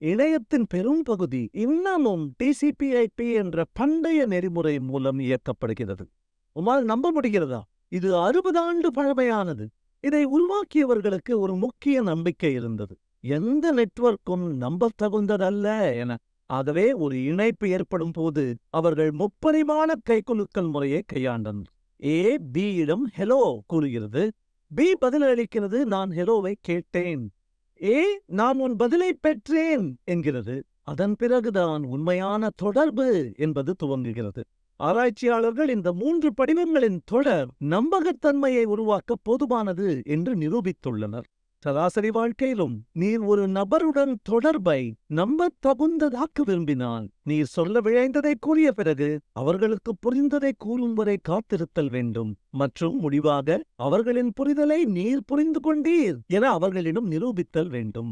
இணையத்தின் பெரும் பகுதி இன்னமும் TCP/IP என்ற பண்டைய நெறிமுறை மூலம் இயக்கப்படுகிறது. உம்மால் நம்ப முடிகிறதா? இது 60 ஆண்டு பழமையானது. இதை உருவாக்கியவர்களுக்கு ஒரு முக்கிய நம்பிக்கை இருந்தது. எந்த நெட்வொர்க்கும் நம்பத்தகுந்ததல்ல என. ஆகவே ஒரு இணைப்பு ஏற்படும் போது அவர்கள் முப்பரிமாண கைக்குலுக்கல் முறையை கையாண்டனர். A Bயிடம் ஹெலோ கூறுகிறது. B பதிலளிக்கிறது, நான் ஹெலோவை கேட்டேன். A நான் உன் பதிலை பெற்றேன் என்கிறது. அதன் பிறகுதான் உண்மையான தொடர்பு என்பது துவங்குகிறது. ஆராய்ச்சியாளர்கள் இந்த 3 படிவங்களின் தொடர் நம்பகத்தன்மையை உருவாக்க போதுமானது என்று நிரூபித்துள்ளனர். சராசரி வாழ்க்கையிலும் நீர் ஒரு நபருடன் தொடர்பை நம்பத்தகுந்ததாக்க விரும்பினால் நீர் சொல்ல விழைந்ததை கூறிய பிறகு அவர்களுக்கு புரிந்ததை கூறும் வரை காத்திருத்தல் வேண்டும் மற்றும் முடிவாக அவர்களின் புரிதலை நீர் புரிந்து கொண்டீர் என அவர்களிடம் நிரூபித்தல் வேண்டும்.